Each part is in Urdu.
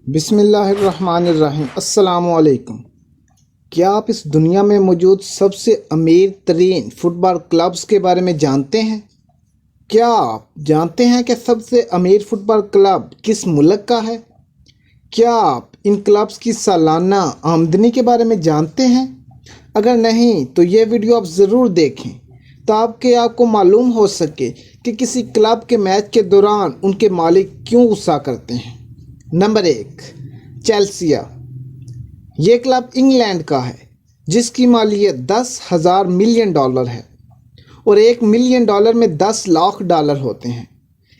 بسم اللہ الرحمن الرحیم۔ السلام علیکم۔ کیا آپ اس دنیا میں موجود سب سے امیر ترین فٹ بال کلبز کے بارے میں جانتے ہیں؟ کیا آپ جانتے ہیں کہ سب سے امیر فٹ بال کلب کس ملک کا ہے؟ کیا آپ ان کلبز کی سالانہ آمدنی کے بارے میں جانتے ہیں؟ اگر نہیں تو یہ ویڈیو آپ ضرور دیکھیں تاکہ آپ کو معلوم ہو سکے کہ کسی کلب کے میچ کے دوران ان کے مالک کیوں غصہ کرتے ہیں۔ نمبر 1، چیلسیا۔ یہ کلب انگلینڈ کا ہے جس کی مالیت $10,000 ملین ہے اور $1 ملین میں $10 لاکھ ہوتے ہیں۔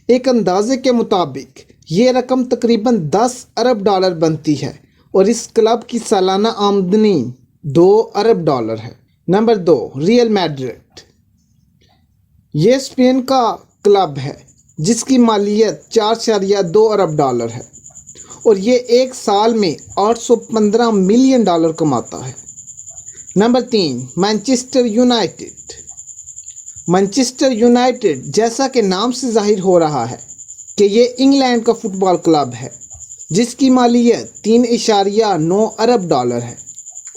ایک اندازے کے مطابق یہ رقم تقریباً $10 ارب بنتی ہے اور اس کلب کی سالانہ آمدنی $2 ارب ہے۔ Number 2، real Madrid. یہ اسپین کا کلب ہے جس کی مالیت $4.2 ارب ہے اور یہ ایک سال میں $815 ملین کماتا ہے۔ Number 3، Manchester United. Manchester United جیسا کہ نام سے ظاہر ہو رہا ہے کہ یہ انگلینڈ کا فٹ بال کلب ہے جس کی مالیت $3.9 ارب ہے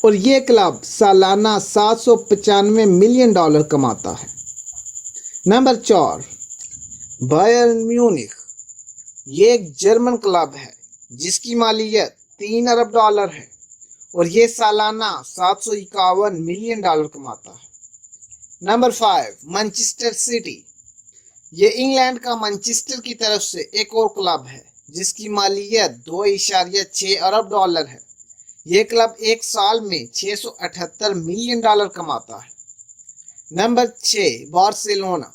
اور یہ کلب سالانہ $795 ملین کماتا ہے۔ Number 4، Byron Munich. یہ ایک جرمن کلب ہے جس کی مالیت $3 ارب ہے اور یہ سالانہ $751 ملین کماتا ہے۔ Number 5، Manchester city. یہ انگلینڈ کا مانچسٹر کی طرف سے ایک اور کلب ہے جس کی مالیت $2.6 ارب ہے۔ یہ کلب ایک سال میں $678 ملین کماتا ہے۔ Number 6، Barcelona.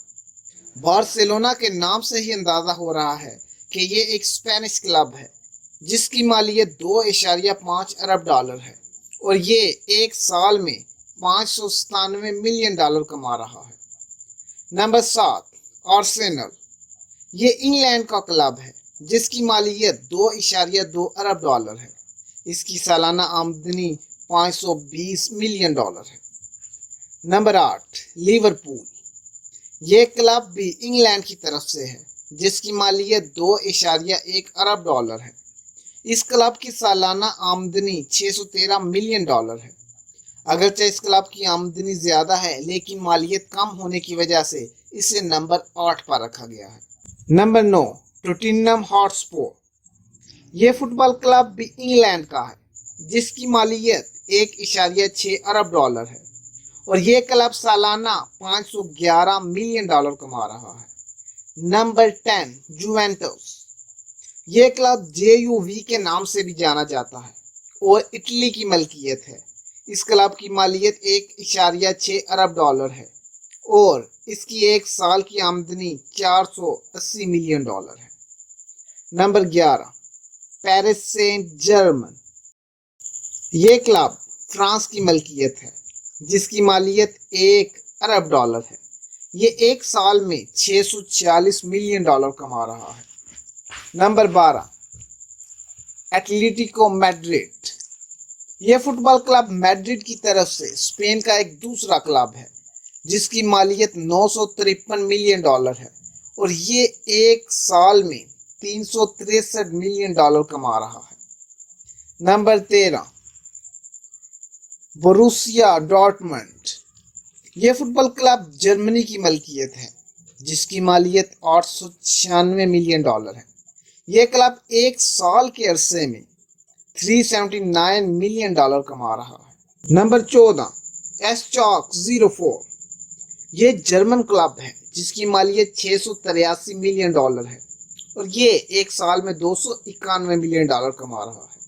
بارسلونا کے نام سے ہی اندازہ ہو رہا ہے کہ یہ ایک اسپینش کلب ہے جس کی مالیت $2.5 ارب ہے اور یہ ایک سال میں $597 ملین کما رہا ہے۔ نمبر 7، آرسینل۔ یہ انگلینڈ کا کلب ہے جس کی مالیت $2.2 ارب ہے۔ اس کی سالانہ آمدنی $520 ملین ہے۔ Number 8، Liverpool. یہ کلب بھی انگلینڈ کی طرف سے ہے جس کی مالیت $2.1 ارب ہے۔ اس کلب کی سالانہ آمدنی $613 ملین ہے۔ اگرچہ اس کلب کی آمدنی زیادہ ہے لیکن مالیت کم ہونے کی وجہ سے اسے نمبر 8 پر رکھا گیا ہے۔ Number 9، Tottenham Hotspur. یہ فٹ بال کلب بھی انگلینڈ کا ہے جس کی مالیت $1.6 ارب ہے اور یہ کلب سالانہ $511 ملین کما رہا ہے۔ Number 10، Juventus. یہ کلب JUV کے نام سے بھی جانا جاتا ہے اور اٹلی کی ملکیت ہے۔ اس کلب کی مالیت $1.6 ارب ہے اور اس کی ایک سال کی آمدنی $480 ملین ہے۔ Number 11، Paris Saint Germain. یہ کلب فرانس کی ملکیت ہے جس کی مالیت $1 ارب ہے۔ یہ ایک سال میں $640 ملین کما رہا ہے۔ Number 12، Atletico Madrid. یہ فٹ بال کلب میڈرڈ کی طرف سے اسپین کا ایک دوسرا کلب ہے جس کی مالیت $953 ملین ہے اور یہ ایک سال میں $363 ملین کما رہا ہے۔ Number 13، بوروسیا Dortmund. یہ فٹ بال کلب جرمنی کی ملکیت ہے جس کی مالیت $896 ملین ہے۔ یہ کلب ایک سال کے عرصے میں $379 ملین کما رہا ہے۔ نمبر 14، ایسچاک 04۔ یہ جرمن کلب ہے جس کی مالیت $683 ملین ہے اور یہ ایک سال میں $291 ملین کما رہا ہے۔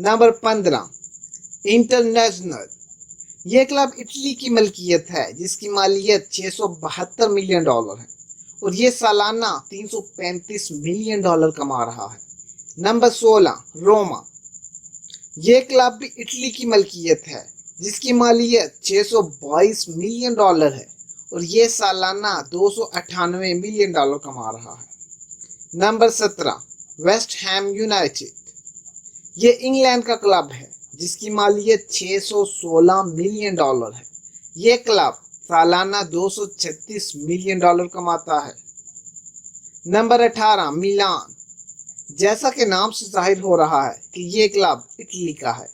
Number 15، international. یہ کلب اٹلی کی ملکیت ہے جس کی مالیت $672 ملین ہے اور یہ سالانہ $335 ملین کما رہا ہے۔ نمبر 16، روما۔ یہ کلب بھی اٹلی کی ملکیت ہے جس کی مالیت $622 ملین ہے اور یہ سالانہ $298 ملین کما رہا ہے۔ Number 17، West Ham United. یہ انگلینڈ کا کلب ہے جس کی مالیت $616 ملین ہے۔ یہ کلب سالانہ $236 ملین کماتا ہے۔ نمبر 18، میلان۔ جیسا کہ نام سے ظاہر ہو رہا ہے کہ یہ کلب اٹلی کا ہے،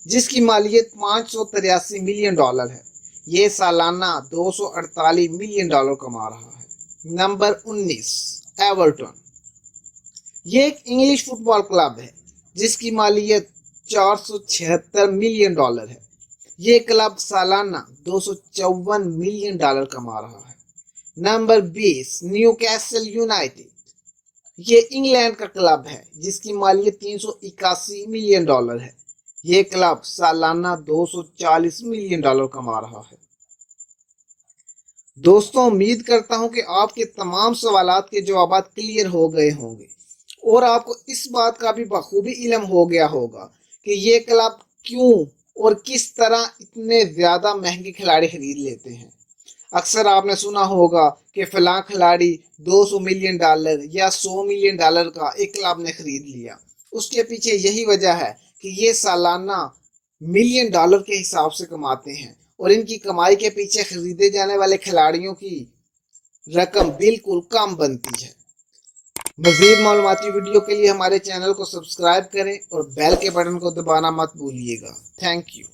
جس کی مالیت $583 ملین ہے۔ یہ سالانہ $248 ملین کما رہا ہے۔ Number 19، Everton. یہ ایک انگلش فٹ بال کلب ہے جس کی مالیت $476 ملین ہے۔ یہ کلب سالانہ $254 ملین کما رہا ہے۔ Number 20، new castle United. یہ انگلینڈ کا کلب ہے جس کی مالیت $381 ملین ہے۔ یہ کلب سالانہ $240 ملین کما رہا ہے۔ دوستوں، امید کرتا ہوں کہ آپ کے تمام سوالات کے جوابات کلیئر ہو گئے ہوں گے اور آپ کو اس بات کا بھی بخوبی علم ہو گیا ہوگا کہ یہ کلب کیوں اور کس طرح اتنے زیادہ مہنگے کھلاڑی خرید لیتے ہیں۔ اکثر آپ نے سنا ہوگا کہ فلاں کھلاڑی $200 ملین یا $100 ملین کا ایک کلب نے خرید لیا۔ اس کے پیچھے یہی وجہ ہے کہ یہ سالانہ ملین ڈالر کے حساب سے کماتے ہیں اور ان کی کمائی کے پیچھے خریدے جانے والے کھلاڑیوں کی رقم بالکل کم بنتی ہے۔ مزید معلوماتی ویڈیو کے لیے ہمارے چینل کو سبسکرائب کریں اور بیل کے بٹن کو دبانا مت بھولیے گا۔ Thank you.